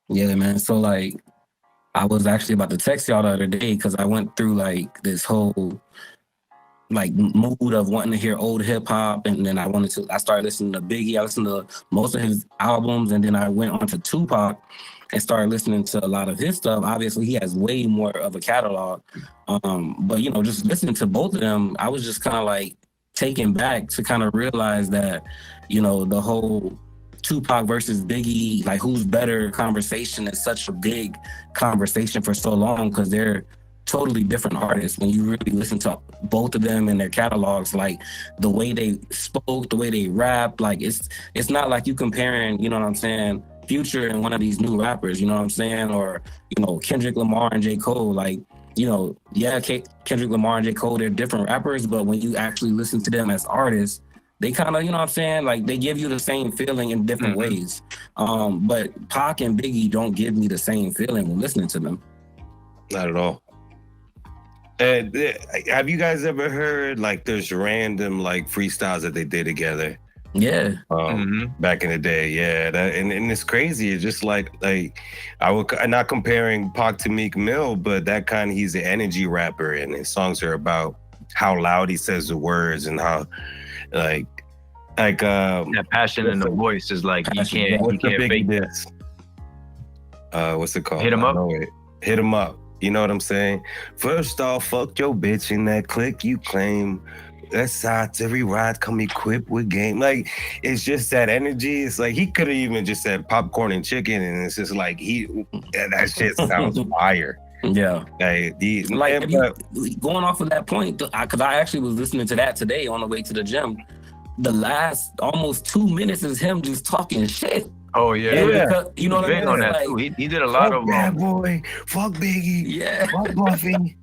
Yeah, man. So like, I was actually about to text y'all the other day because I went through like this whole like mood of wanting to hear old hip hop, and then I started listening to Biggie. I listened to most of his albums, and then I went on to Tupac and started listening to a lot of his stuff. Obviously, he has way more of a catalog, but just listening to both of them, I was just kind of like taken back to kind of realize that the whole Tupac versus Biggie, like who's better conversation is such a big conversation for so long because they're totally different artists. When you really listen to both of them and their catalogs, like the way they spoke, the way they rap, like it's not like you comparing, you know what I'm saying, Future and one of these new rappers, you know what I'm saying, or Kendrick Lamar and J. Cole, like Kendrick Lamar and J. Cole, they're different rappers, but when you actually listen to them as artists, they kind of, you know what I'm saying, like they give you the same feeling in different ways. But Pac and Biggie don't give me the same feeling when listening to them. Not at all. And have you guys ever heard like there's random like freestyles that they did together? Yeah. Back in the day, yeah. And it's crazy. It's just like I'm not comparing Pac to Meek Mill, but he's an energy rapper, and his songs are about how loud he says the words and how that passion in the voice is like you can't fake this. What's it called? Hit him up. Hit him up. You know what I'm saying? First off, fuck your bitch in that clique you claim. That's sides every ride come equipped with game. Like, it's just that energy. It's like he could have even just said popcorn and chicken, and it's just like that shit sounds fire. Yeah. Going off of that point, because I actually was listening to that today on the way to the gym. The last almost 2 minutes is him just talking shit. Oh yeah. Because, you know what I mean? On that too. He did a lot of bad boy, fuck Biggie, yeah, fuck Buffy.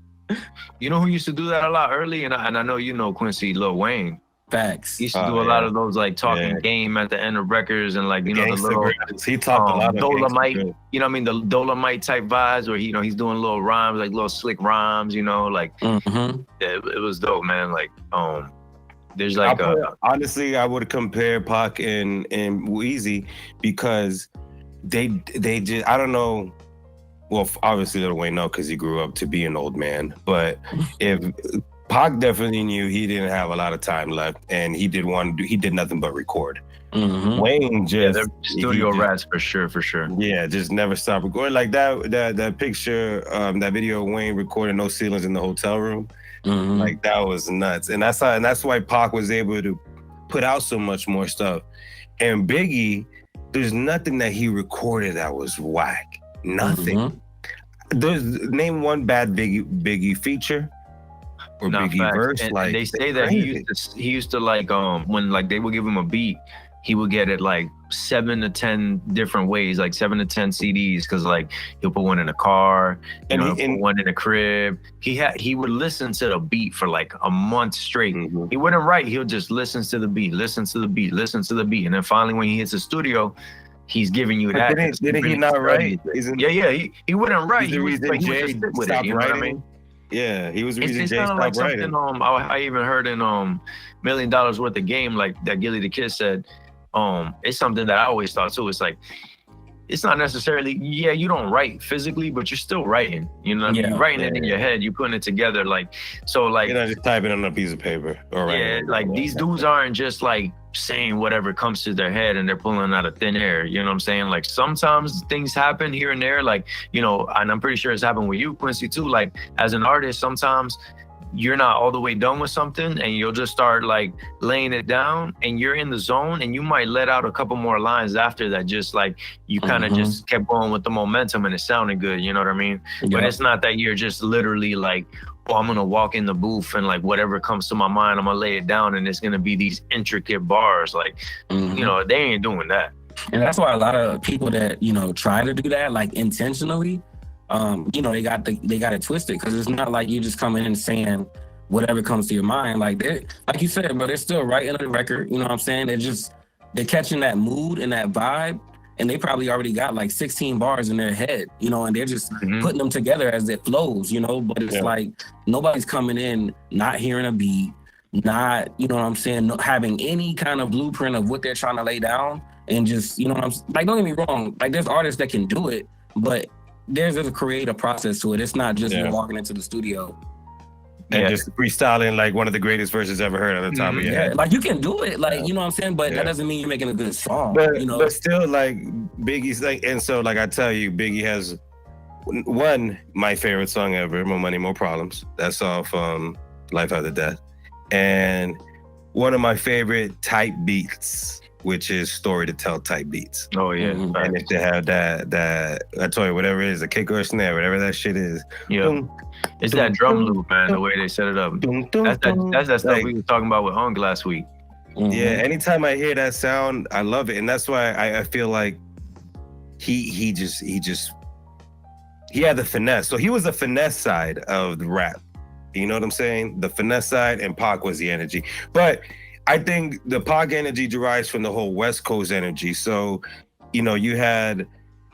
You know who used to do that a lot early, and I know you know Quincy, Lil Wayne. Facts. He used to do a lot of those like talking game at the end of records, and like the little he talked a lot of Dolomite, you know what I mean, the Dolomite type vibes where he's doing little rhymes, like little slick rhymes, like it was dope, man. Like there's like honestly, I would compare Pac and Weezy because they just, I don't know. Well, obviously Lil Wayne because he grew up to be an old man. But if Pac definitely knew he didn't have a lot of time left, and he did nothing but record. Wayne just studio rats for sure. Yeah, just never stopped recording. Like that picture, that video of Wayne recording No Ceilings in the hotel room. Like that was nuts, and that's why Pac was able to put out so much more stuff. And Biggie, there's nothing that he recorded that was whack. Nothing. Name one bad Biggie feature or Biggie verse. And they say that he used to like when like they would give him a beat, he would get it like 7 to 10 different ways, like 7 to 10 CDs, because like he'll put one in a car, and he'll put one in a crib. He would listen to the beat for like a month straight. He wouldn't write. He'll just listen to the beat, and then finally when he hits the studio, he's giving you that. Didn't he not write? He wouldn't write. He was stopped writing. Yeah, he was the reason Jay stopped writing. I even heard in $1 Million Worth of Game, like that Gilly the Kid said, it's something that I always thought too. It's like, it's not necessarily, you don't write physically, but you're still writing. You know what I mean? You're writing it in your head, you're putting it together. Like, so like, you're not just typing on a piece of paper. Like these dudes aren't just like saying whatever comes to their head and they're pulling out of thin air. You know what I'm saying? Like sometimes things happen here and there, like, and I'm pretty sure it's happened with you, Quincy, too. Like as an artist, sometimes you're not all the way done with something and you'll just start like laying it down and you're in the zone and you might let out a couple more lines after that, just like you kind of just kept going with the momentum and it sounded good, you know what I mean? But it's not that you're just literally like, I'm gonna walk in the booth and like whatever comes to my mind, I'm gonna lay it down and it's gonna be these intricate bars. Like, they ain't doing that. And that's why a lot of people that, try to do that, like intentionally, they got it twisted, because it's not like you're just coming in saying whatever comes to your mind. Like you said, but they're still writing the record. You know what I'm saying? They're catching that mood and that vibe, and they probably already got like 16 bars in their head, and they're just putting them together as it flows, But it's like nobody's coming in not hearing a beat, not, you know what I'm saying, not having any kind of blueprint of what they're trying to lay down, and just, you know what I'm like, don't get me wrong, like there's artists that can do it, but there's a creative process to it. It's not just you walking into the studio and just freestyling like one of the greatest verses ever heard on the top of your head. Like you can do it, like you know what I'm saying, but that doesn't mean you're making a good song. But, you know, but still, like Biggie's like, and so like I tell you, Biggie has my favorite song ever, More Money, More Problems. That's off Life After Death, and one of my favorite type beats, which is Story to Tell type beats. Oh yeah, and if they have that I told you, whatever it is, a kick or a snare, whatever that shit is. It's that drum loop, man. The way they set it up. That's that stuff we were talking about with Hung last week. Yeah, anytime I hear that sound, I love it, and that's why I feel like he had the finesse. So he was the finesse side of the rap. You know what I'm saying? The finesse side, and Pac was the energy. But I think the Pac energy derives from the whole West Coast energy. So, you know, you had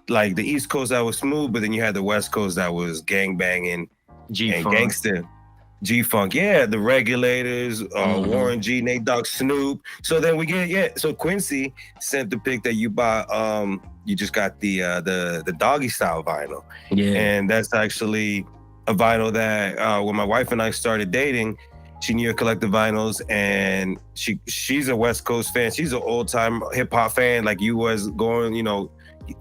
like the East Coast that was smooth, but then you had the West Coast that was gangbanging and gangster. G-Funk, the Regulators, Warren G, Nate Dogg, Snoop. So then we get, so Quincy sent the pic that you bought, you just got the Doggy Style vinyl. Yeah. And that's actually a vinyl that when my wife and I started dating, she knew to collect the vinyls, and she's a West Coast fan. She's an old-time hip-hop fan like you was going, you know,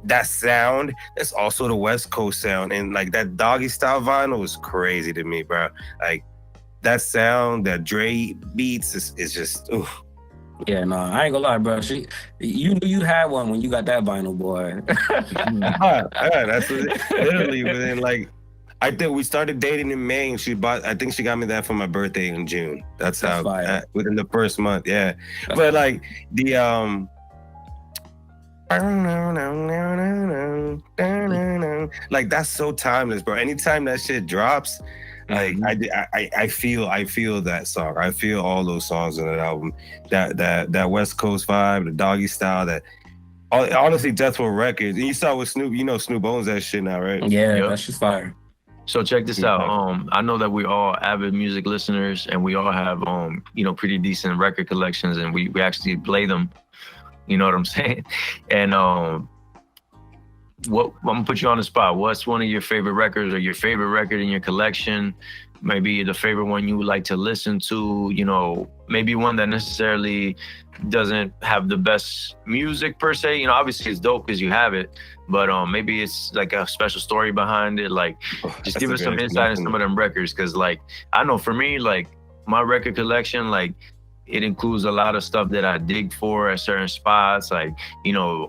that sound, that's also the West Coast sound. And like that Doggy Style vinyl was crazy to me, bro. Like that sound, that Dre beats is just, ooh. Yeah, no, I ain't gonna lie, bro. You knew you had one when you got that vinyl, boy. That's literally within like, I think we started dating in May, and I think she got me that for my birthday in June. That's how, within the first month, But like the like that's so timeless, bro. Anytime that shit drops, like I feel that song. I feel all those songs in that album. That West Coast vibe, the Doggy Style, that honestly Death Row Records. And you saw with Snoop, you know Snoop owns that shit now, right? Yeah, that's just fire. So check this out. I know that we all avid music listeners, and we all have you know, pretty decent record collections, and we actually play them. You know what I'm saying? And I'm gonna put you on the spot. What's one of your favorite records, or your favorite record in your collection? Maybe the favorite one you would like to listen to, you know, maybe one that necessarily doesn't have the best music per se. You know, obviously it's dope because you have it, but maybe it's like a special story behind it. Like, just give us some insight in some of them records. Cause like, I know for me, like my record collection, like it includes a lot of stuff that I dig for at certain spots. Like, you know,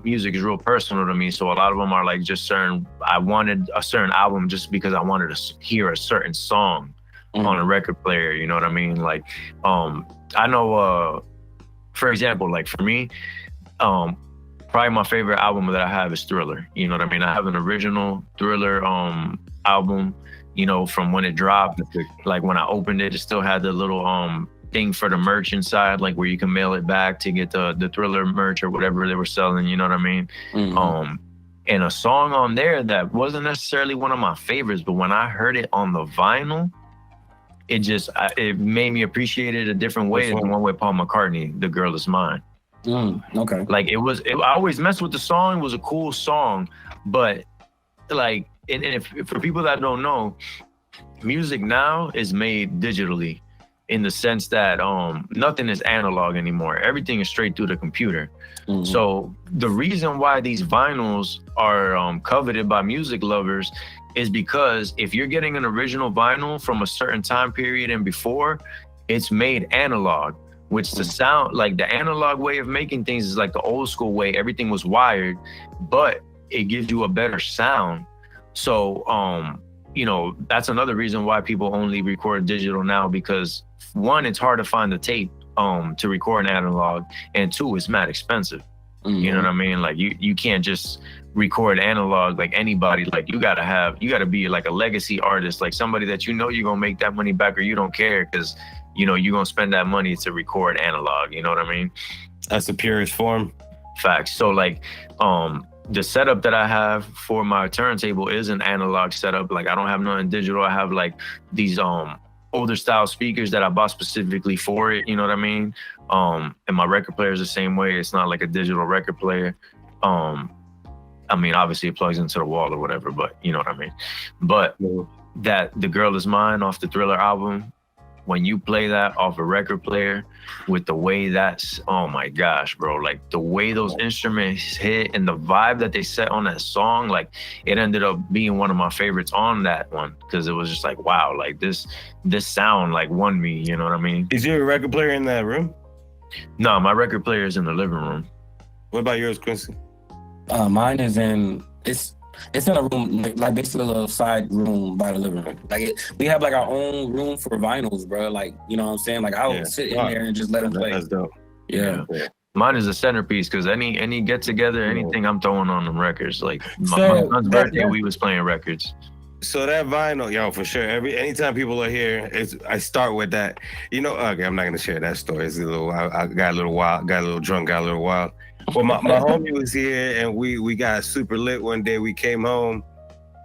music is real personal to me. So a lot of them are like just I wanted a certain album just because I wanted to hear a certain song on a record player. You know what I mean? Like, I know, for example, like for me, probably my favorite album that I have is Thriller. You know what I mean? I have an original Thriller album, you know, from when it dropped. Like when I opened it, it still had the little thing for the merch inside, like where you can mail it back to get the Thriller merch or whatever they were selling, you know what I mean? And a song on there that wasn't necessarily one of my favorites, but when I heard it on the vinyl, it made me appreciate it a different way. The one with Paul McCartney, The Girl Is Mine. Okay. Like I always messed with the song. It was a cool song, but like, and if for people that don't know, music now is made digitally, in the sense that nothing is analog anymore. Everything is straight through the computer. So the reason why these vinyls are coveted by music lovers is because if you're getting an original vinyl from a certain time period and before, it's made analog, which the sound, like the analog way of making things is like the old school way. Everything was wired, but it gives you a better sound. So, you know, that's another reason why people only record digital now, because one, it's hard to find the tape to record an analog, and two, it's mad expensive. You know what I mean? Like you can't just record analog like anybody. Like you gotta be like a legacy artist, like somebody that you know you're gonna make that money back, or you don't care because you know you're gonna spend that money to record analog. You know what I mean? That's the purest form. Facts. So like the setup that I have for my turntable is an analog setup. Like I don't have nothing digital. I have like these older style speakers that I bought specifically for it. You know what I mean? And my record player is the same way. It's not like a digital record player. I mean, obviously it plugs into the wall or whatever, but you know what I mean? But that The Girl Is Mine off the Thriller album, when you play that off a record player with the way that's, oh my gosh, bro, like the way those instruments hit and the vibe that they set on that song, like it ended up being one of my favorites on that one, because it was just like, wow, like this sound like won me, you know what I mean? Is your record player in that room? No, my record player is in the living room. What about yours, Quincy? Mine is it's in a room, like basically a little side room by the living room. Like we have like our own room for vinyls, bro. Like, you know what I'm saying? Like I would sit in there and just let them play. That's dope. Yeah. Mine is a centerpiece, because any get together, anything I'm throwing on them records. Like my son's birthday, we was playing records. So that vinyl, yo, for sure. Anytime people are here, I start with that. You know, okay, I'm not gonna share that story. It's a little, I got a little wild, got a little drunk, got a little wild. Well, my homie was here, and we got super lit one day. We came home,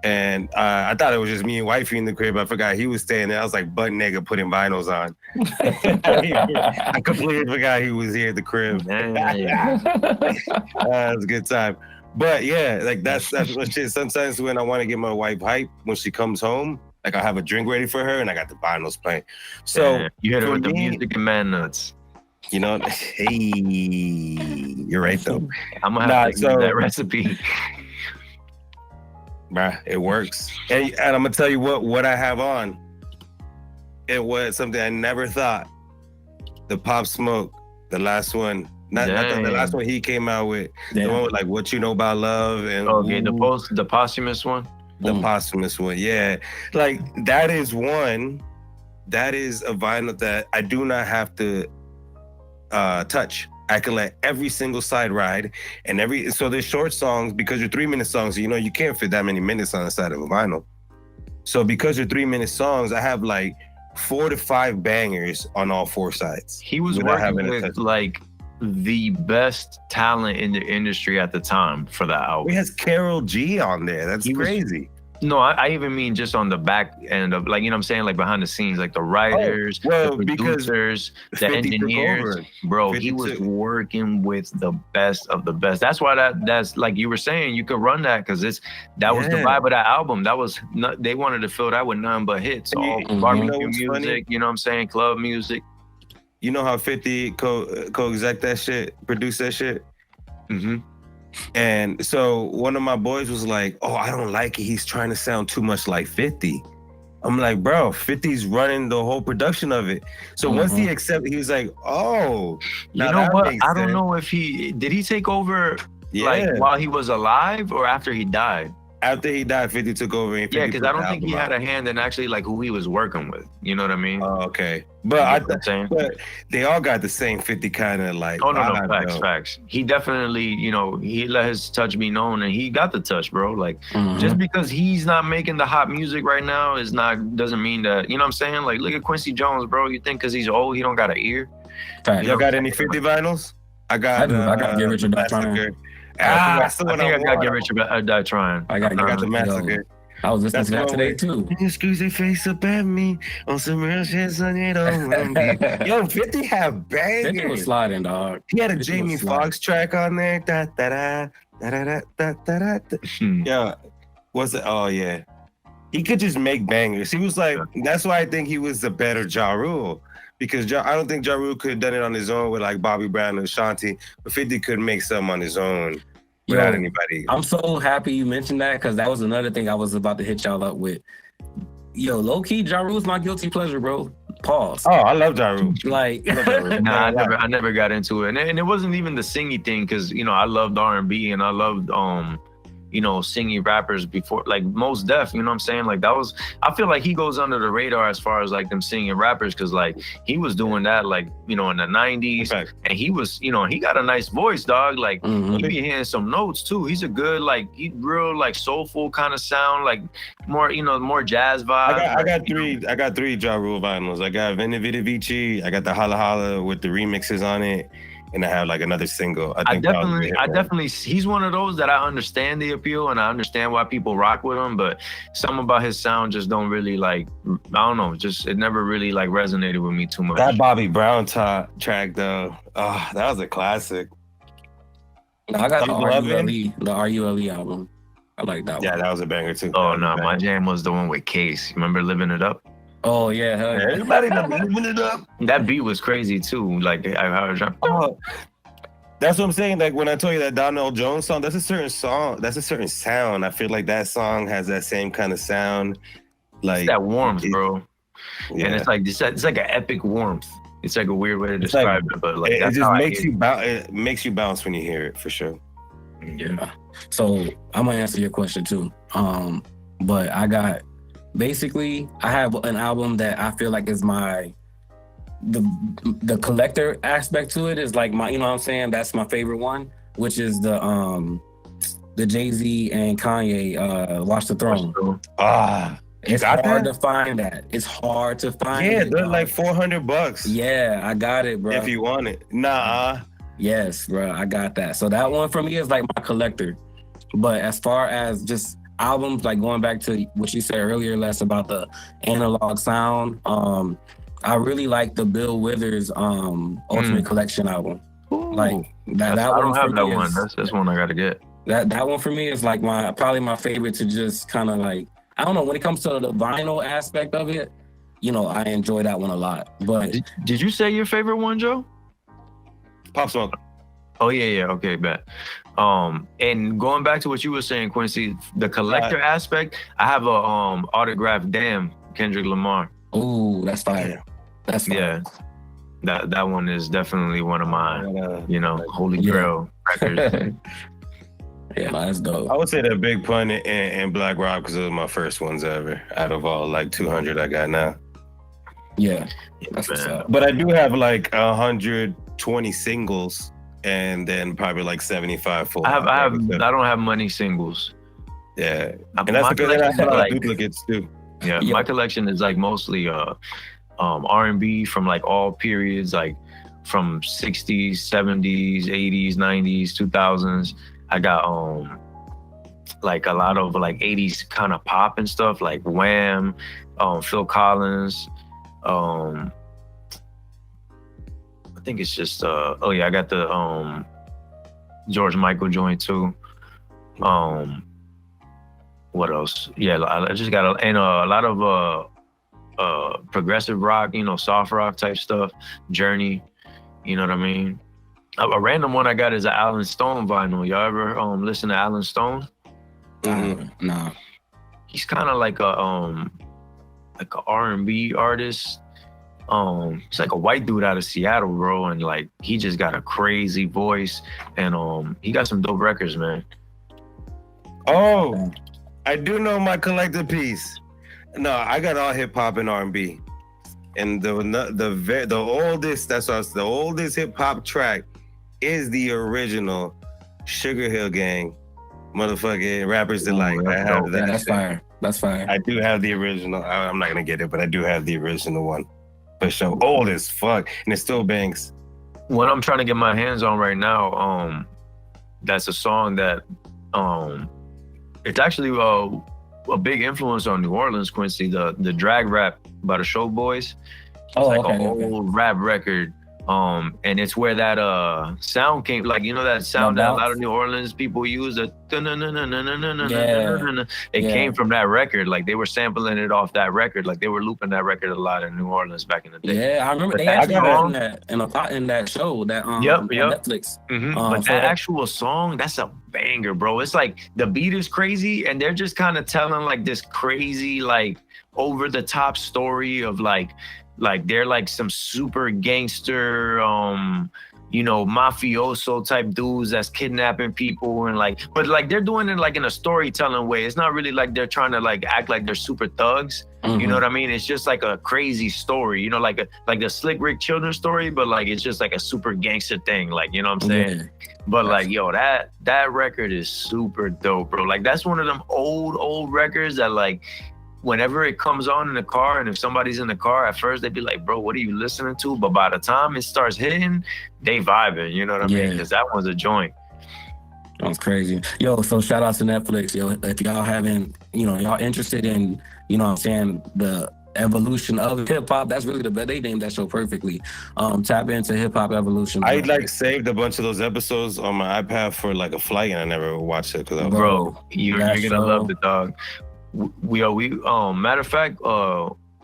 and I thought it was just me and wifey in the crib. I forgot he was staying there. I was like butt nigga putting vinyls on. I completely forgot he was here at the crib. It was a good time. But yeah, like that's what shit. Sometimes when I want to get my wife hype when she comes home, like I have a drink ready for her and I got the vinyls playing. So you hit her with the music and man nuts. You know, hey, you're right though. I'm gonna have to use that recipe. Bruh, it works. And I'm gonna tell you what I have on. It was something I never thought. The Pop Smoke, the last one. Not the last one he came out with. The one with like What You Know About Love and the posthumous one. The posthumous one, yeah. Like that is a vinyl that I do not have to touch. I can let every single side ride, and so there's short songs because you're 3-minute songs. You know you can't fit that many minutes on the side of a vinyl. So because you're 3-minute songs, I have like 4 to 5 bangers on all 4 sides. He was working with like the best talent in the industry at the time for that album. He has Karol G on there. That's crazy. No, I even mean just on the back end of, like, you know what I'm saying? Like behind the scenes, like the writers, the producers, the engineers. Bro, he was working with the best of the best. That's why that's like you were saying, you could run that because that was the vibe of that album. That was they wanted to fill that with nothing but hits. All barbecue music, you know what I'm saying? Club music. You know how 50 co-exec that shit, produce that shit? Mm-hmm. And so one of my boys was like, oh, I don't like it. He's trying to sound too much like 50. I'm like, bro, 50's running the whole production of it. So once he accepted, he was like, oh. You know what? I don't know if did he take over like while he was alive or after he died? After he died, 50 took over. And 50 because I don't think he had a hand in actually like who he was working with. You know what I mean? Oh, okay. But but they all got the same 50 kind of like. Oh, no, facts. He definitely, you know, he let his touch be known and he got the touch, bro. Like just because he's not making the hot music right now doesn't mean that, you know what I'm saying? Like look at Quincy Jones, bro. You think because he's old, he don't got an ear? Y'all got any 50 vinyls? I got Get Rich or Die Trying. I think I got Get Rich or Die Trying. I got the Massacre. I was listening to that today too. You squeeze your face up at me on some real shit, son. You know, yo, 50 have bangers. 50 was sliding, dog. He had a Jamie Foxx track on there. Da da da da da da da da. Yeah, what's it? Oh yeah, he could just make bangers. He was like, that's why I think he was the better Ja Rule. Because I don't think Ja Rule could have done it on his own with like Bobby Brown and Ashanti, but 50 could make something on his own without anybody. I'm so happy you mentioned that because that was another thing I was about to hit y'all up with. Yo, low key, Ja Rule's my guilty pleasure, bro. Pause. Oh, I love Ja Rule. Like, I never got into it, and it wasn't even the singing thing because you know I loved R&B and I loved you know, singing rappers before, like Mos Def, you know what I'm saying? Like that was, I feel like he goes under the radar as far as like them singing rappers, because like he was doing that like, you know, in the 90s, and he was, you know, he got a nice voice, dog. Like he be hitting some notes too. He's a good, like, he real like soulful kind of sound, like more, you know, more jazz vibe. I got three Ja Rule vinyls. I got Veni Vidi Vici, I got the Holla Holla with the remixes on it. and I have like another single. I definitely, he's one of those that I understand the appeal and I understand why people rock with him, but something about his sound just don't really like, I don't know, just it never really like resonated with me too much. That Bobby Brown track though, that was a classic. I got the RULE album. I like that one. Yeah, that was a banger too. Oh no, my jam was the one with Case. Remember Living It Up? Oh yeah, everybody living it up. That beat was crazy too. Like I was trying. Oh, that's what I'm saying. Like when I told you that Donald Jones song, that's a certain song. That's a certain sound. I feel like that song has that same kind of sound. Like it's that warmth, bro. Yeah. And it's like an epic warmth. It's like a weird way to describe it, but like it just makes you bounce. It makes you bounce when you hear it for sure. Yeah. So I'm gonna answer your question too. But I got. Basically, I have an album that I feel like is the collector aspect to it is like my, you know what I'm saying? That's my favorite one, which is the Jay-Z and Kanye Watch the Throne. It's hard to find that. It's hard to find. Yeah, they're like $400. Yeah, I got it, bro. If you want it. Nah. Yes, bro, I got that. So that one for me is like my collector. But as far as just albums, like going back to what you said earlier, Les, about the analog sound, I really like the Bill Withers Ultimate Collection album. Ooh, like that I don't have that one. That's one I gotta get. That one for me is like probably my favorite to just kind of like, I don't know, when it comes to the vinyl aspect of it, you know, I enjoy that one a lot. But did you say your favorite one, Joe? Pop Smoke. Oh yeah, okay, bet. And going back to what you were saying, Quincy, the collector aspect, I have a autographed Damn Kendrick Lamar. Ooh, that's fire. That's fire. Yeah. That one is definitely one of my, holy grail records. Yeah, that's dope. I would say that Big Pun and Black Rock because those are my first ones ever out of all like 200 I got now. Yeah, that's what's up. But I do have like 120 singles. And then probably like 75 full. I don't have money singles. Yeah, and that's because I have a lot of duplicates too. Yeah, my collection is like mostly R&B from like all periods, like from 60s, 70s, 80s, 90s, 2000s. I got like a lot of like 80s kind of pop and stuff, like Wham, Phil Collins. I think it's just I got the George Michael joint too. What else? Yeah, I just got a lot of progressive rock, soft rock type stuff, Journey, you know what I mean? A random one I got is an Alan Stone vinyl. Y'all ever listen to Alan Stone? Mm-hmm. No. He's kind of like a R&B artist. He's like a white dude out of Seattle, bro, and like he just got a crazy voice, and he got some dope records, man. Oh, I do know my collector piece. No, I got all hip hop and R&B, and the oldest. The oldest hip hop track is the original Sugar Hill Gang, motherfucking Rappers Delight. I have that. That's fire. That's fire. I do have the original. I'm not gonna get it, but I do have the original one. For sure, old as fuck, and it still bangs. What I'm trying to get my hands on right now, that's a song that, it's actually a big influence on New Orleans, Quincy. The drag rap by the Show Boys. It's an old rap record. And it's where that sound came, like that sound that a lot of New Orleans people use. It came from that record. Like they were sampling it off that record. Like they were looping that record a lot in New Orleans back in the day. Yeah, I remember they actually in that show that on Netflix. Mm-hmm. But that actual song, that's a banger, bro. It's like the beat is crazy, and they're just kind of telling like this crazy, like over the top story of like they're like some super gangster, mafioso type dudes that's kidnapping people and but they're doing it like in a storytelling way. It's not really like they're trying to like act like they're super thugs. Mm-hmm. You know what I mean? It's just like a crazy story, like a Slick Rick children's story, but like it's just like a super gangster thing, like, you know what I'm saying? Yeah. But like, yo, that record is super dope, bro. Like that's one of them old records that like whenever it comes on in the car, and if somebody's in the car, at first they'd be like, bro, what are you listening to? But by the time it starts hitting, they vibing, you know what I mean? Because that one's a joint. That's crazy. Yo, so shout out to Netflix. Yo, if y'all haven't, y'all interested in, what I'm saying, the evolution of hip hop, that's really they named that show perfectly. Tap into Hip Hop Evolution. I saved a bunch of those episodes on my iPad for like a flight, and I never watched it because bro, you're gonna love the dog. We matter of fact,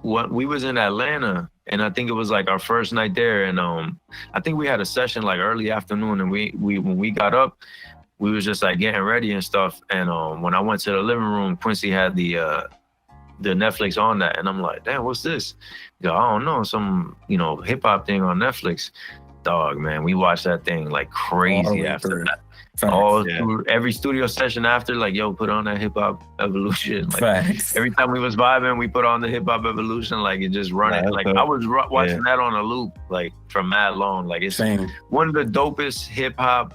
we was in Atlanta, and I think it was like our first night there, and I think we had a session like early afternoon, and we when we got up, we was just like getting ready and stuff, and when I went to the living room, Quincy had the Netflix on that, and I'm like, damn, what's this? Yo, I don't know, some hip hop thing on Netflix. Dog, man, we watched that thing like crazy after that. Facts, every studio session after, like, yo, put on that Hip Hop Evolution. Like, every time we was vibing, we put on the Hip Hop Evolution, like, it just running. Like, I was watching that on a loop, like, for mad long. Like, it's one of the dopest hip hop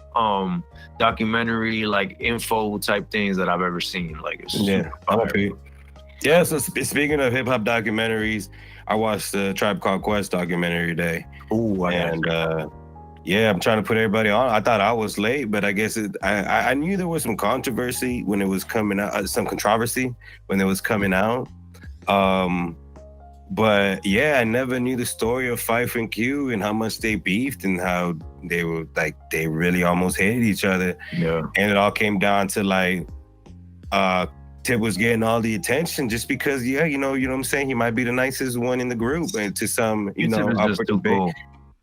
documentary, like, info type things that I've ever seen. Like, it's yeah. So speaking of hip hop documentaries, I watched the Tribe Called Quest documentary today. Ooh, yeah, I'm trying to put everybody on. I thought I was late, but I guess I knew there was some controversy when it was coming out, some controversy when it was coming out. But yeah, I never knew the story of Phife and Q and how much they beefed and how they were like, they really almost hated each other. Yeah. And it all came down to like, Tip was getting all the attention just because, you know what I'm saying? He might be the nicest one in the group, and to some,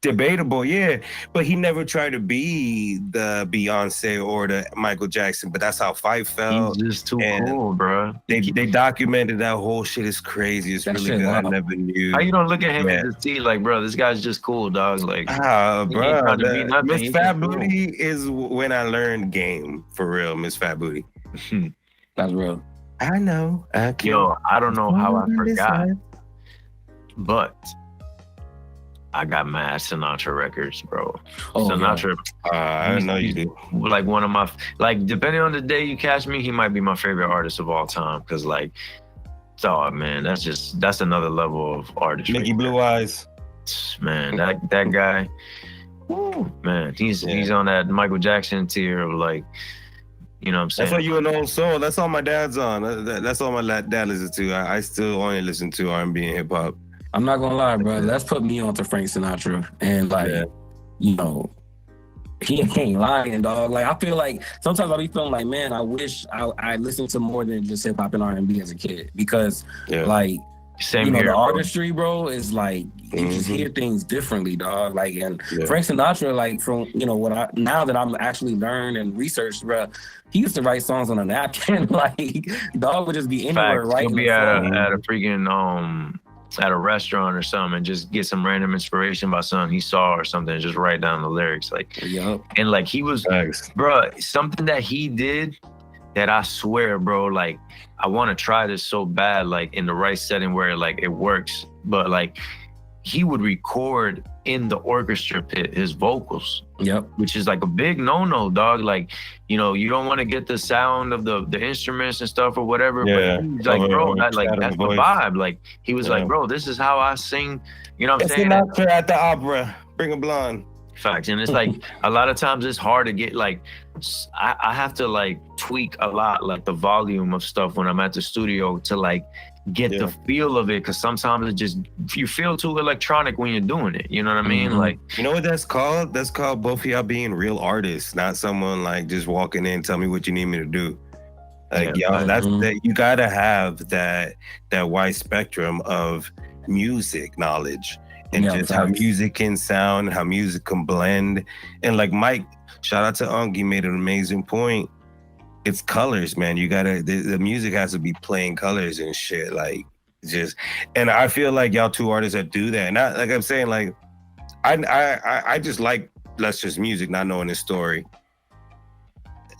debatable, yeah. But he never tried to be the Beyonce or the Michael Jackson, but that's how Phife felt. He's just too cool, bro. They documented that whole shit. Is crazy. It's really good. I never knew. How you don't look at him and just see, like, bro, this guy's just cool, dog. Like, bro, Miss Fat Booty is when I learned game, for real. Miss Fat Booty. That's real. I know. Yo, I don't know how I forgot, but I got mad Sinatra records, bro. Sinatra. I didn't know you did. Like one of my, like, depending on the day you catch me, he might be my favorite artist of all time. Cause like, dog, man, that's another level of artistry. Mickey Blue Eyes. Man, that guy, woo, man, he's on that Michael Jackson tier of like, you know what I'm saying? That's what you an old soul. That's all my dad's on. That's all my dad listens to. I still only listen to R&B and hip hop. I'm not gonna lie, bro. That's put me onto Frank Sinatra, and like, he ain't lying, dog. Like, I feel like sometimes I'll be feeling like, man, I wish I listened to more than just hip hop and R&B as a kid, because like, same here, the bro. artistry, bro, is like you just hear things differently, dog. Like, and Frank Sinatra, like, from now that I'm actually learned and researched, bro, he used to write songs on a napkin. Like, dog would just be anywhere writing. He'll be at a freaking at a restaurant or something and just get some random inspiration by something he saw or something and just write down the lyrics. Like, and like, he was, bro, something that he did that I swear, bro, like, I want to try this so bad, like, in the right setting where like it works, but like, he would record in the orchestra pit his vocals. Which is like a big no-no, dog. Like, you don't want to get the sound of the instruments and stuff or whatever. But he's like, bro, that's the vibe. Like, he was like, bro, this is how I sing. You know what I'm saying? Sinatra at the opera. Bring a blonde. Facts. And it's like, a lot of times it's hard to get, like, I have to like tweak a lot, like the volume of stuff when I'm at the studio to like get the feel of it, because sometimes it just, you feel too electronic when you're doing it, you know what I mean? Like, you know what that's called? That's called both of y'all being real artists, not someone like just walking in, tell me what you need me to do. Like, y'all, that you gotta have that wide spectrum of music knowledge and just how music can sound, how music can blend. And like Mike, shout out to Unk, he made an amazing point. It's colors, man. You gotta, the music has to be playing colors and shit. Like, just, and I feel like y'all two artists that do that. Not like I'm saying, like, I just like Let's Just Music, not knowing his story.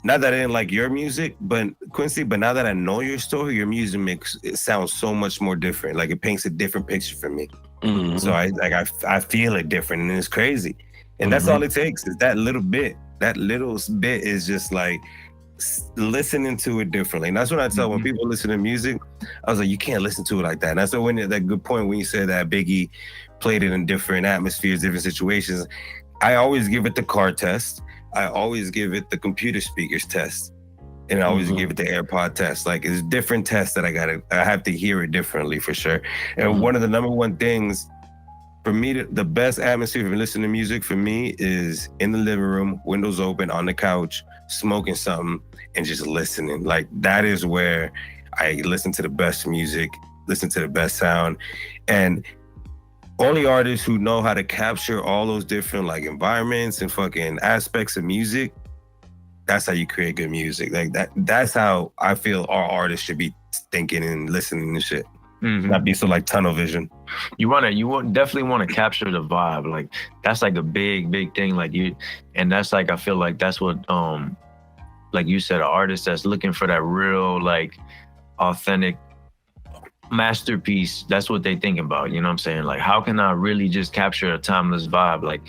Not that I didn't like your music, but Quincy, but now that I know your story, your music it sounds so much more different. Like, it paints a different picture for me. So I feel it different, and it's crazy. And that's all it takes, is that little bit. That little bit is just like, listening to it differently. And that's what I tell when people listen to music, I was like, you can't listen to it like that. And that's when that good point when you said that Biggie played it in different atmospheres, different situations. I always give it the car test. I always give it the computer speakers test. And I always give it the AirPod test. Like, it's different tests that I have to hear it differently for sure. And one of the number one things for me, the best atmosphere for listening to music for me is in the living room, windows open, on the couch, smoking something and just listening. Like, that is where I listen to the best music, listen to the best sound. And only artists who know how to capture all those different like environments and fucking aspects of music, that's how you create good music. Like that's how I feel our artists should be thinking and listening to shit. Not be so like tunnel vision. You definitely want to capture the vibe. Like, that's like a big thing. Like, and that's like, I feel like that's what like you said, an artist that's looking for that real like authentic masterpiece, that's what they think about. You know what I'm saying? Like, how can I really just capture a timeless vibe? Like,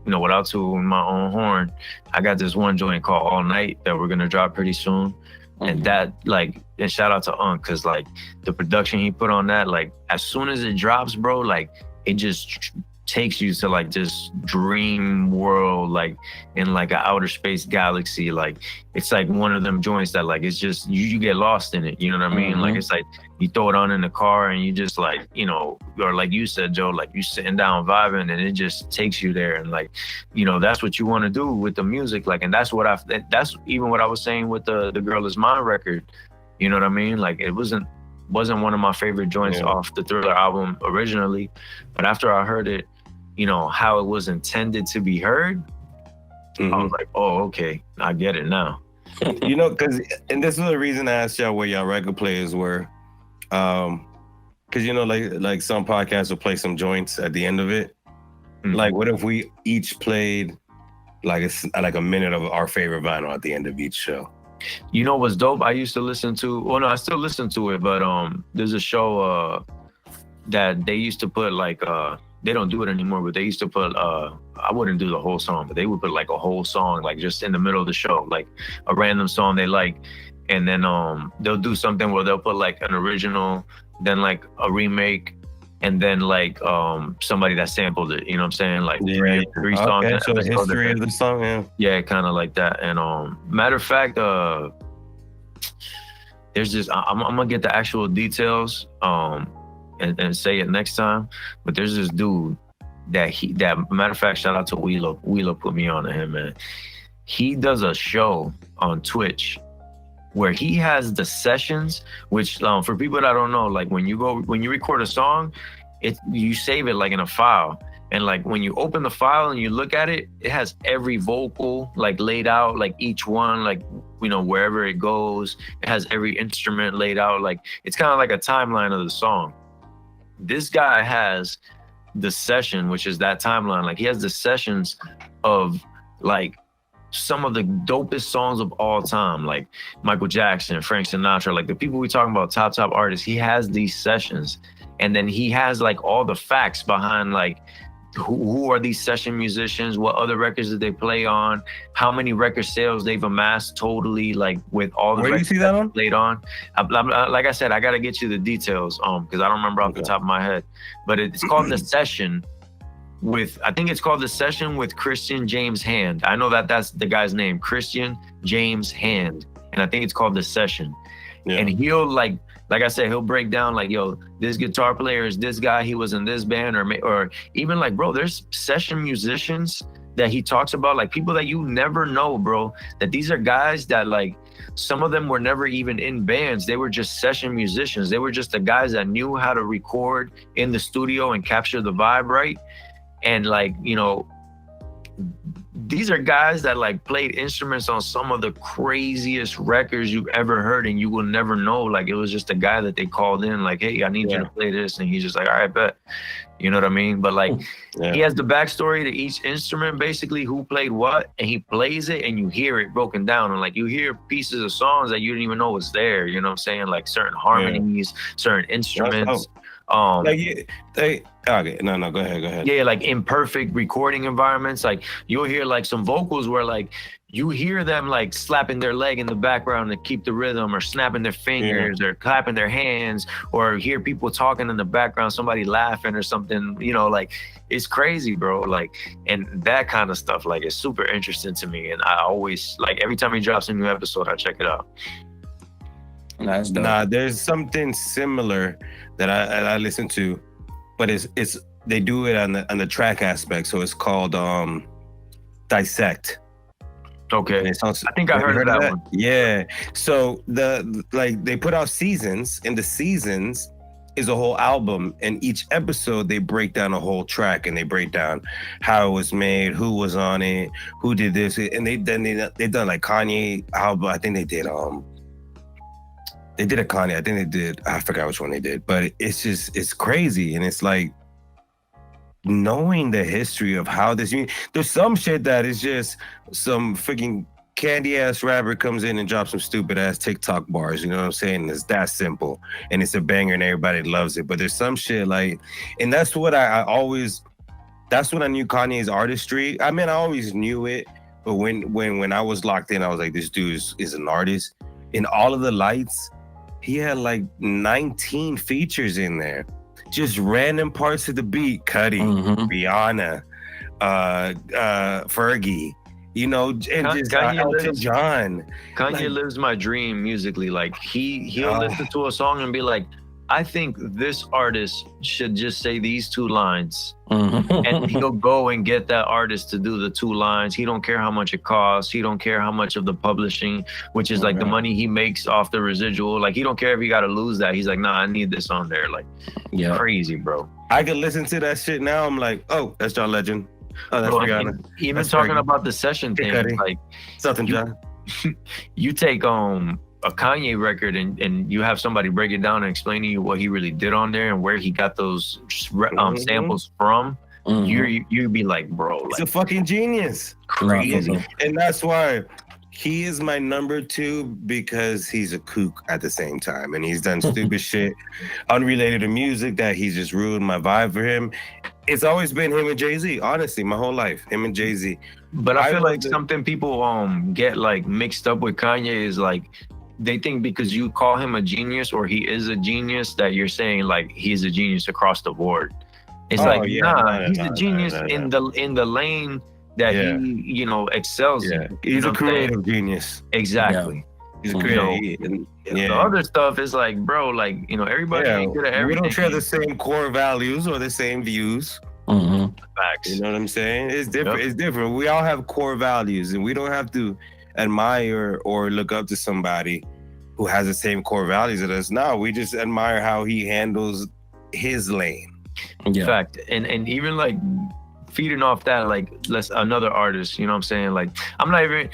without tooting my own horn, I got this one joint called All Night that we're gonna drop pretty soon. And that, like, and shout out to Unc, cause like the production he put on that, like, as soon as it drops, bro, like, it just takes you to like this dream world, like in like an outer space galaxy. Like, it's like one of them joints that like, it's just, you get lost in it. You know what I mean? Like, it's like you throw it on in the car and you just like, or like you said, Joe, like you sitting down vibing and it just takes you there. And like, that's what you want to do with the music. Like, and that's even what I was saying with the Girl Is Mine record. You know what I mean? Like, it wasn't one of my favorite joints off the Thriller album originally, but after I heard it, how it was intended to be heard, I was like, oh, okay, I get it now. And this is the reason I asked y'all where y'all record players were. Because, like some podcasts will play some joints at the end of it. Like, what if we each played like a minute of our favorite vinyl at the end of each show? You know what's dope? I used to listen to, well, no, I still listen to it, but there's a show that they used to put like, they don't do it anymore, but they used to put, I wouldn't do the whole song, but they would put like a whole song, like just in the middle of the show, like a random song they like. And then they'll do something where they'll put like an original, then like a remake, and then like somebody that sampled it, you know what I'm saying? Like three songs. Okay, so the history of the song, yeah, kind of like that. And matter of fact, there's just, I'm gonna get the actual details and say it next time. But there's this dude that matter of fact, shout out to Wheelo. Wheelo put me on to him, man. He does a show on Twitch where he has the sessions, which for people that don't know, like when you record a song, you save it like in a file. And like when you open the file and you look at it, it has every vocal like laid out, like each one, like, wherever it goes, it has every instrument laid out. Like, it's kind of like a timeline of the song. This guy has the session, which is that timeline. Like, he has the sessions of like some of the dopest songs of all time, like Michael Jackson, Frank Sinatra, like the people we talking about, top artists. He has these sessions, and then he has like all the facts behind like who are these session musicians, what other records did they play on, how many record sales they've amassed totally, like with all the Where records do you see that on? played on. Like I said, I gotta get you the details because I don't remember off the top of my head, but it's called The Session. I think it's called The Session with Christian James Hand. I know that's the guy's name, Christian James Hand. And I think it's called The Session. Yeah. And he'll like I said, he'll break down like, yo, this guitar player is this guy, he was in this band, or even like, bro, there's session musicians that he talks about, like people that you never know, bro, that these are guys that like, some of them were never even in bands. They were just session musicians. They were just the guys that knew how to record in the studio and capture the vibe right. And like, these are guys that like played instruments on some of the craziest records you've ever heard, and you will never know. Like, it was just a guy that they called in, like, hey, I need you to play this. And he's just like, all right, bet. You know what I mean? But like, he has the backstory to each instrument, basically who played what, and he plays it and you hear it broken down. And like, you hear pieces of songs that you didn't even know was there. You know what I'm saying? Like certain harmonies, certain instruments. Like, okay, no, go ahead. Yeah, like imperfect recording environments. Like you'll hear like some vocals where like you hear them like slapping their leg in the background to keep the rhythm, or snapping their fingers, or clapping their hands, or hear people talking in the background, somebody laughing or something, you know, like it's crazy, bro. Like, and that kind of stuff, like, is super interesting to me. And I always, like, every time he drops a new episode, I check it out. That's dope. Nah, there's something similar that I listen to, but it's they do it on the track aspect, so it's called Dissect. Okay, I think I heard of that one. Yeah, so they put out seasons, and the seasons is a whole album, and each episode they break down a whole track, and they break down how it was made, who was on it, who did this, and they've done like Kanye album. I think they did a Kanye. I think they did. I forgot which one they did, but it's crazy, and it's like knowing the history of how this. There's some shit that is just some freaking candy ass rapper comes in and drops some stupid ass TikTok bars. You know what I'm saying? It's that simple, and it's a banger, and everybody loves it. But there's some shit like, and that's what I always. That's when I knew Kanye's artistry. I mean, I always knew it, but when I was locked in, I was like, this dude is an artist. In All of the Lights, he had like 19 features in there. Just random parts of the beat. Cudi, Rihanna, Fergie, you know, and just Elton John. Kanye lives my dream musically. Like he'll listen to a song and be like, I think this artist should just say these 2 lines. And he'll go and get that artist to do the 2 lines. He don't care how much it costs. He don't care how much of the publishing, which is like the money he makes off the residual. Like, he don't care if he got to lose that. He's like, nah, I need this on there. Like, crazy, bro. I can listen to that shit now. I'm like, oh, that's John Legend. Oh, that's Rihanna. Even talking about the session thing, like something, John. You take a Kanye record and you have somebody break it down and explain to you what he really did on there and where he got those samples from, you'd be like, bro, like, he's a fucking genius. Crazy. And that's why he is my number 2, because he's a kook at the same time, and he's done stupid shit unrelated to music that he's just ruined my vibe for him. It's always been him and Jay-Z, honestly, my whole life, him and Jay-Z. But I feel like something people get like mixed up with Kanye is like, they think because you call him a genius or he is a genius that you're saying like he's a genius across the board. It's he's a genius in the lane that he, you know, excels in. He's a creative genius. Exactly. He's a creative. The other stuff is like, bro, like, you know, everybody ain't good at everything. We don't share the same core values or the same views. Facts. You know what I'm saying? It's different. It's different. We all have core values, and we don't have to admire or look up to somebody who has the same core values as us. No, we just admire how he handles his lane. Fact. And even like feeding off that, like, another artist, you know what I'm saying? Like, I'm not even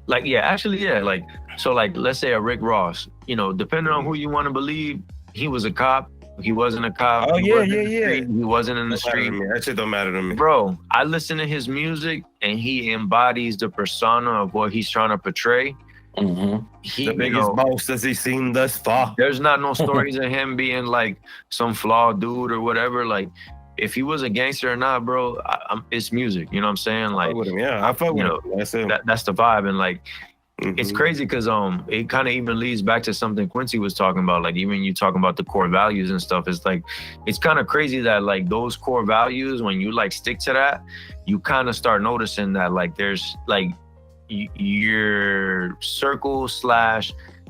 like, like, so like, let's say a Rick Ross, you know, depending on who you want to believe, he was a cop. He wasn't a cop. Oh, He wasn't in the street. That shit don't matter to me. Bro, I listen to his music and he embodies the persona of what he's trying to portray. The biggest boss does he seem thus far. There's not no stories of him being like some flawed dude or whatever. Like, if he was a gangster or not, bro, it's music. You know what I'm saying? Like, I fuck with him. That's the vibe. And like, it's crazy because it kind of even leads back to something Quincy was talking about. Like, even you talking about the core values and stuff, it's like, it's kind of crazy that like those core values, when you like stick to that, you kind of start noticing that like there's like your circle /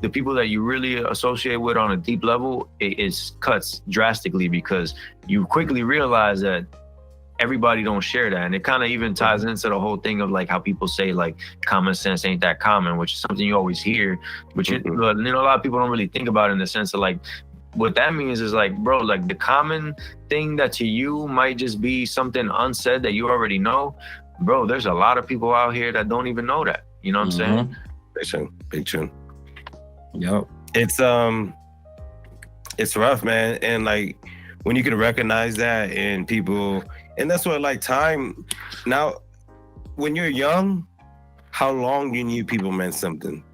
the people that you really associate with on a deep level, it cuts drastically, because you quickly realize that everybody don't share that. And it kind of even ties into the whole thing of like how people say like common sense ain't that common, which is something you always hear, but you know, a lot of people don't really think about it in the sense of like, what that means is like, bro, like the common thing that to you might just be something unsaid that you already know. Bro, there's a lot of people out here that don't even know that. You know what I'm saying? Big tune. Yep. It's rough, man. And like, when you can recognize that in people, and that's what like time now, when you're young, how long you knew people meant something.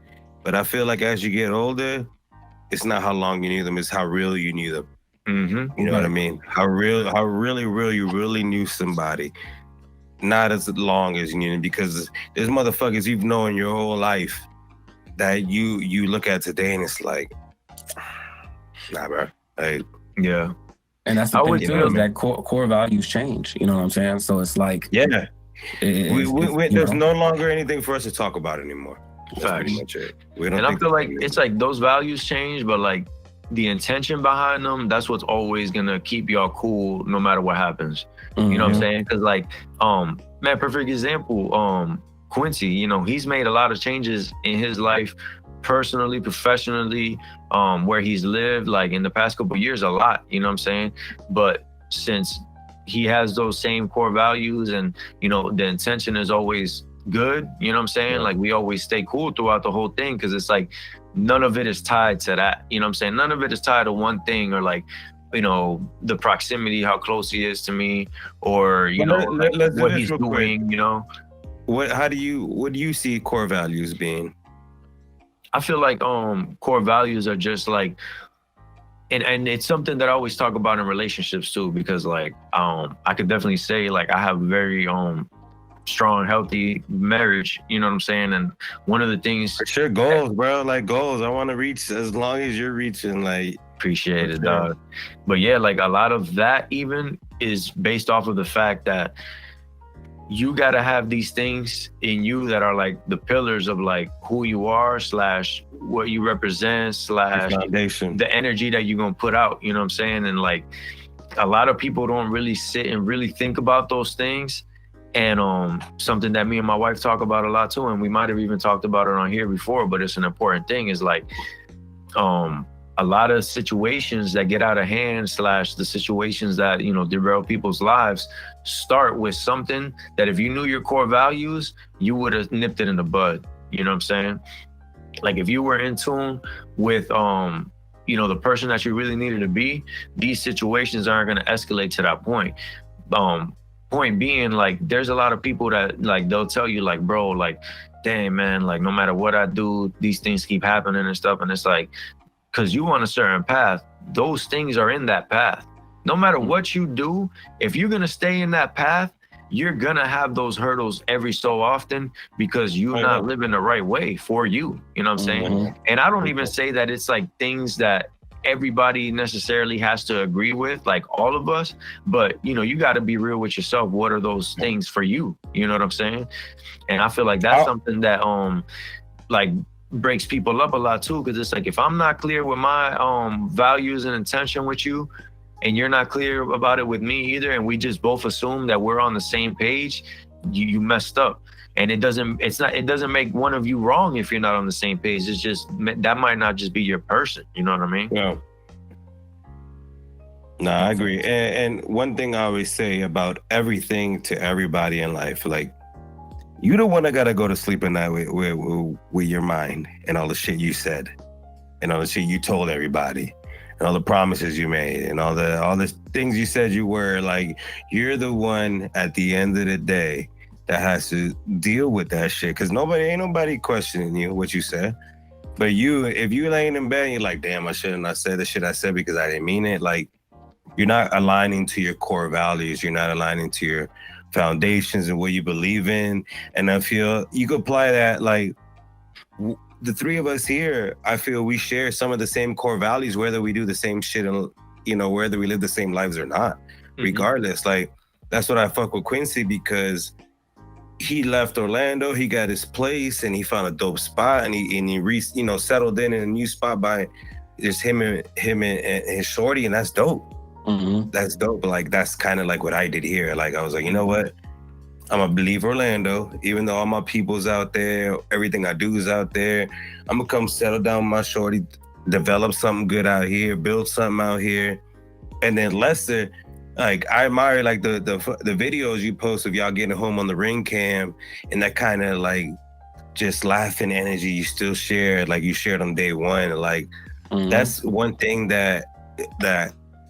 But I feel like as you get older, it's not how long you knew them, it's how real you knew them. Mm-hmm. You know what I mean? How really real you really knew somebody. Not as long as you knew, because there's motherfuckers you've known your whole life that you look at today and it's like, nah, bro. Like, Yeah. And that's the I thing always too, feel is that core values change. You know what I'm saying? So it's like, yeah, there's know, no longer anything for us to talk about anymore. That's pretty facts. much it. We don't. And I think feel the like same it's anymore. like those values change, but like the intention behind them, that's what's always gonna keep y'all cool no matter what happens. You know what I'm saying? Because like, man, perfect example, Quincy, you know, he's made a lot of changes in his life, personally, professionally, where he's lived, like in the past couple of years, a lot, you know what I'm saying? But since he has those same core values and, you know, the intention is always good, you know what I'm saying? Yeah. Like we always stay cool throughout the whole thing, because it's like none of it is tied to that, you know what I'm saying? None of it is tied to one thing, or like, you know, the proximity, how close he is to me, or, you know, let's do what this he's real quick. doing, you know? What do you see core values being? I feel like core values are just like, and it's something that I always talk about in relationships too, because like I could definitely say like I have very strong, healthy marriage, you know what I'm saying? And one of the things, For sure, goals, bro. Like goals. I want to reach as long as you're reaching. Like, appreciate it, for sure. dog. But yeah, like a lot of that even is based off of the fact that you got to have these things in you that are like the pillars of like who you are / what you represent / foundation. the energy that you're gonna put out, you know what I'm saying? And like a lot of people don't really sit and really think about those things. And something that me and my wife talk about a lot too, and we might have even talked about it on here before, but it's an important thing, is like a lot of situations that get out of hand / the situations that, you know, derail people's lives start with something that if you knew your core values, you would have nipped it in the bud. You know what I'm saying? Like if you were in tune with, you know, the person that you really needed to be, these situations aren't going to escalate to that point. Point being, like, there's a lot of people that like, they'll tell you like, bro, like, damn, man, like no matter what I do, these things keep happening and stuff. And it's like, because you on a certain path, those things are in that path. No matter what you do, if you're going to stay in that path, you're going to have those hurdles every so often because you're not living the right way for you. You know what I'm saying? And I don't even say that it's like things that everybody necessarily has to agree with, like all of us, but you know, you got to be real with yourself. What are those things for you? You know what I'm saying? And I feel like that's something that like breaks people up a lot too, because it's like if I'm not clear with my values and intention with you, and you're not clear about it with me either, and we just both assume that we're on the same page, you messed up. And it doesn't make one of you wrong if you're not on the same page. It's just that might not just be your person. You know what I mean? Yeah. No, I agree. And one thing I always say about everything to everybody in life, like, you the one that gotta go to sleep at night with your mind and all the shit you said and all the shit you told everybody and all the promises you made and all the things you said you were. Like, you're the one at the end of the day that has to deal with that shit, because ain't nobody questioning you what you said. But if you laying in bed and you're like, damn, I shouldn't have said the shit I said because I didn't mean it, like, you're not aligning to your core values. You're not aligning to your foundations and what you believe in. And I feel you could apply that, like, the three of us here, I feel we share some of the same core values, whether we do the same shit and, you know, whether we live the same lives or not. Regardless, like, that's what I fuck with Quincy, because he left Orlando, he got his place and he found a dope spot, and he settled in a new spot by just him and his shorty, and that's dope. That's dope. Like, that's kind of like what I did here. Like, I was like, you know what? I'm gonna leave Orlando, even though all my people's out there, everything I do is out there. I'm gonna come settle down with my shorty, develop something good out here, build something out here. And then Lester, like, I admire like the videos you post of y'all getting home on the ring cam, and that kind of like just laughing energy you still share, like you shared on day one. Like, that's one thing that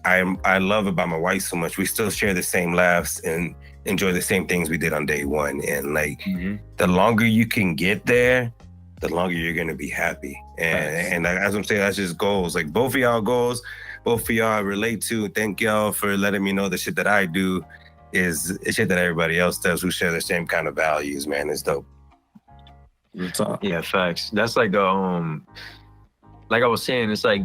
I love about my wife so much. We still share the same laughs and enjoy the same things we did on day one. And like, the longer you can get there, the longer you're gonna be happy. And as I'm saying, that's just goals. Like, both of y'all goals, both of y'all relate to. Thank y'all for letting me know the shit that I do is shit that everybody else does who share the same kind of values, man. It's dope. Yeah, facts. That's like like I was saying, it's like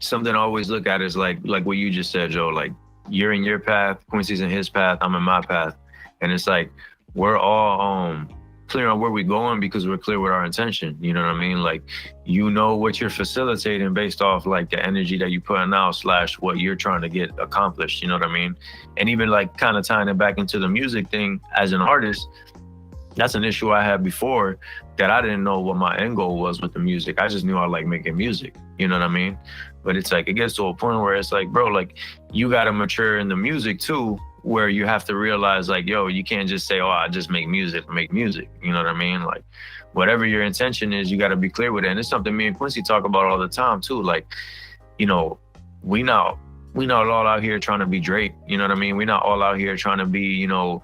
something I always look at is like what you just said, Joe. Like you're in your path, Quincy's in his path, I'm in my path, and it's like we're all clear on where we're going because we're clear with our intention. You know what I mean? Like you know what you're facilitating based off like the energy that you putting out / what you're trying to get accomplished. You know what I mean? And even like kind of tying it back into the music thing as an artist. That's an issue I had before, that I didn't know what my end goal was with the music. I just knew I like making music, you know what I mean? But it's like, it gets to a point where it's like, bro, like you gotta mature in the music too, where you have to realize like, yo, you can't just say, oh, I just make music, you know what I mean? Like whatever your intention is, you gotta be clear with it. And it's something me and Quincy talk about all the time too. Like, you know, we not all out here trying to be Drake, you know what I mean? We're not all out here trying to be, you know,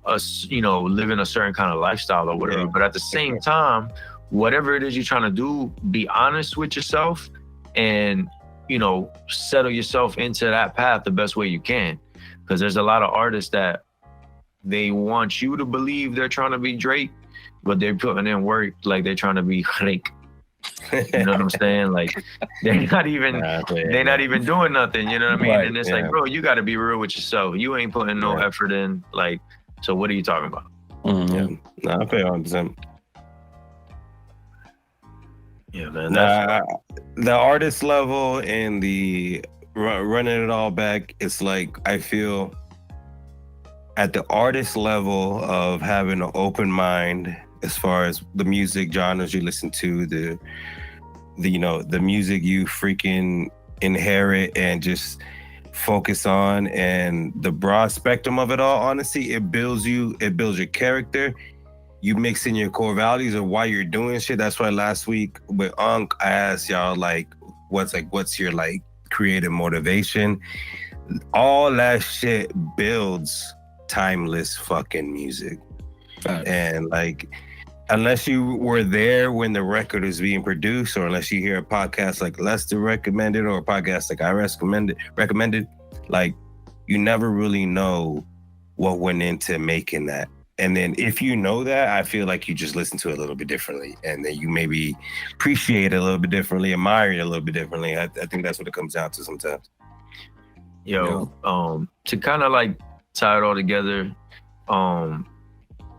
us, you know, living a certain kind of lifestyle or whatever. But at the same time, whatever it is you're trying to do, be honest with yourself and, you know, settle yourself into that path the best way you can. Because there's a lot of artists that they want you to believe they're trying to be Drake, but they're putting in work like they're trying to be Drake. You know what I'm saying? Like they're not even doing nothing, you know what I mean? Right, and it's like, bro, you got to be real with yourself. You ain't putting no effort in, like. So what are you talking about? Yeah, no, I feel 100%. Yeah, man. The artist level and the running it all back, it's like I feel at the artist level of having an open mind as far as the music genres you listen to, the you know, the music you freaking inherit and just focus on, and the broad spectrum of it all. Honestly, it builds your character. You mix in your core values of why you're doing shit. That's why last week with Unc, I asked y'all like what's your like creative motivation. All that shit builds timeless fucking music. And like, unless you were there when the record is being produced, or unless you hear a podcast like Lester recommended or a podcast like I recommended, like you never really know what went into making that. And then if you know that, I feel like you just listen to it a little bit differently, and then you maybe appreciate it a little bit differently, admire it a little bit differently. I think that's what it comes down to sometimes. To kind of like tie it all together,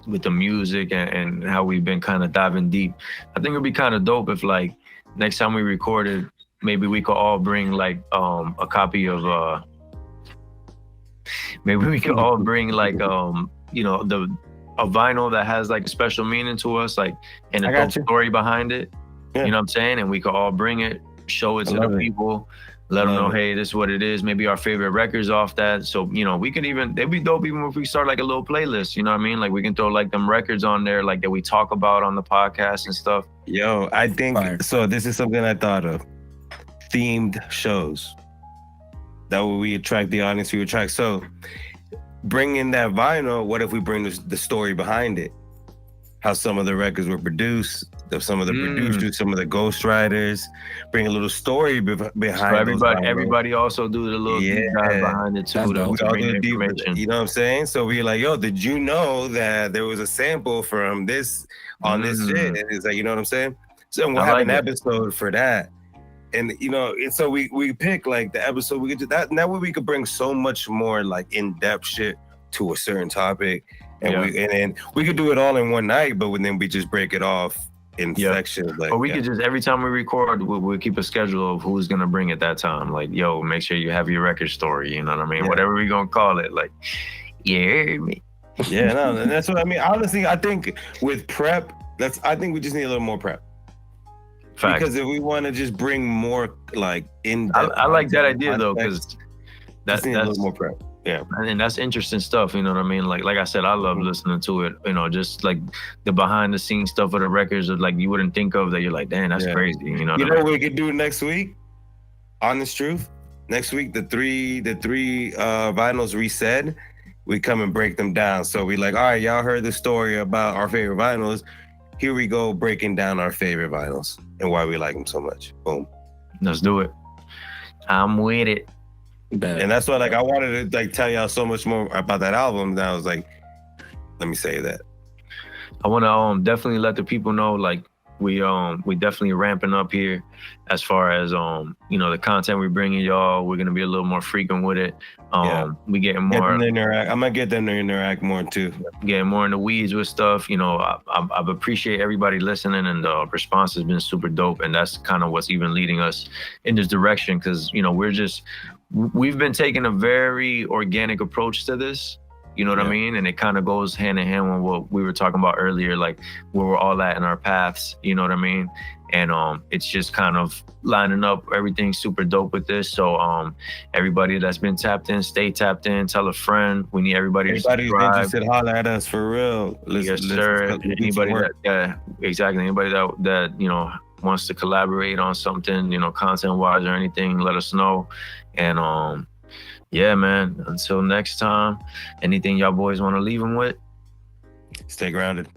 with the music and how we've been kind of diving deep, I think it'd be kind of dope if like next time we recorded, maybe we could all bring like a copy of maybe we could all bring like you know, a vinyl that has like a special meaning to us, like, and a dope story behind it. You know what I'm saying? And we could all bring it, show it to the people, let them know, hey, this is what it is. Maybe our favorite records off that. So, you know, we could even, it'd be dope even if we start like a little playlist, you know what I mean? Like we can throw like them records on there, like that we talk about on the podcast and stuff. Yo, I think, so this is something I thought of. Themed shows. That way we attract the audience we attract. So bring in that vinyl, what if we bring the story behind it? How some of the records were produced, some of the producers, some of the ghostwriters, bring a little story behind it. So everybody also do the little deep dive behind it too. We all do deep, you know what I'm saying? So we're like, yo, did you know that there was a sample from this on this shit? And it's like, you know what I'm saying? So we'll have an episode for that. And you know, and so we pick like the episode we get to that. That way we could bring so much more like in-depth shit to a certain topic. And we could do it all in one night, but then we just break it off in sections. Like, or we could just, every time we record, we'll keep a schedule of who's gonna bring it that time. Like, yo, make sure you have your record story. You know what I mean? Whatever we gonna call it. Like, yeah, me. Yeah, no, that's what I mean. Honestly, I think with prep, I think we just need a little more prep. Fact. Because if we want to just bring more like in-depth, I like that idea though, because that's a little more prep. Yeah, and that's interesting stuff. You know what I mean? Like I said, I love listening to it. You know, just like the behind the scenes stuff of the records that like you wouldn't think of, that you're like, damn, that's crazy. You know what we could do next week? Honest truth. Next week, the three vinyls reset. We come and break them down. So we like, all right, y'all heard the story about our favorite vinyls. Here we go, breaking down our favorite vinyls and why we like them so much. Boom. Let's do it. I'm with it. And that's why, like, I wanted to like tell y'all so much more about that album. That I was like, let me say that. I want to definitely let the people know, like, we definitely ramping up here as far as you know, the content we're bringing y'all. We're gonna be a little more frequent with it. We getting more. I'm gonna get them to interact more too. Getting more in the weeds with stuff. You know, I appreciate everybody listening, and the response has been super dope. And that's kind of what's even leading us in this direction, because you know, we've been taking a very organic approach to this. You know what I mean? And it kind of goes hand in hand with what we were talking about earlier, like where we're all at in our paths, you know what I mean? And it's just kind of lining up everything super dope with this. So everybody that's been tapped in, stay tapped in, tell a friend. We need everybody to subscribe. Who's interested, holler at us for real. Yes, sir. Anybody exactly. Anybody that, you know, wants to collaborate on something, you know, content-wise or anything, let us know. And yeah, man, until next time, anything y'all boys want to leave them with? Stay grounded.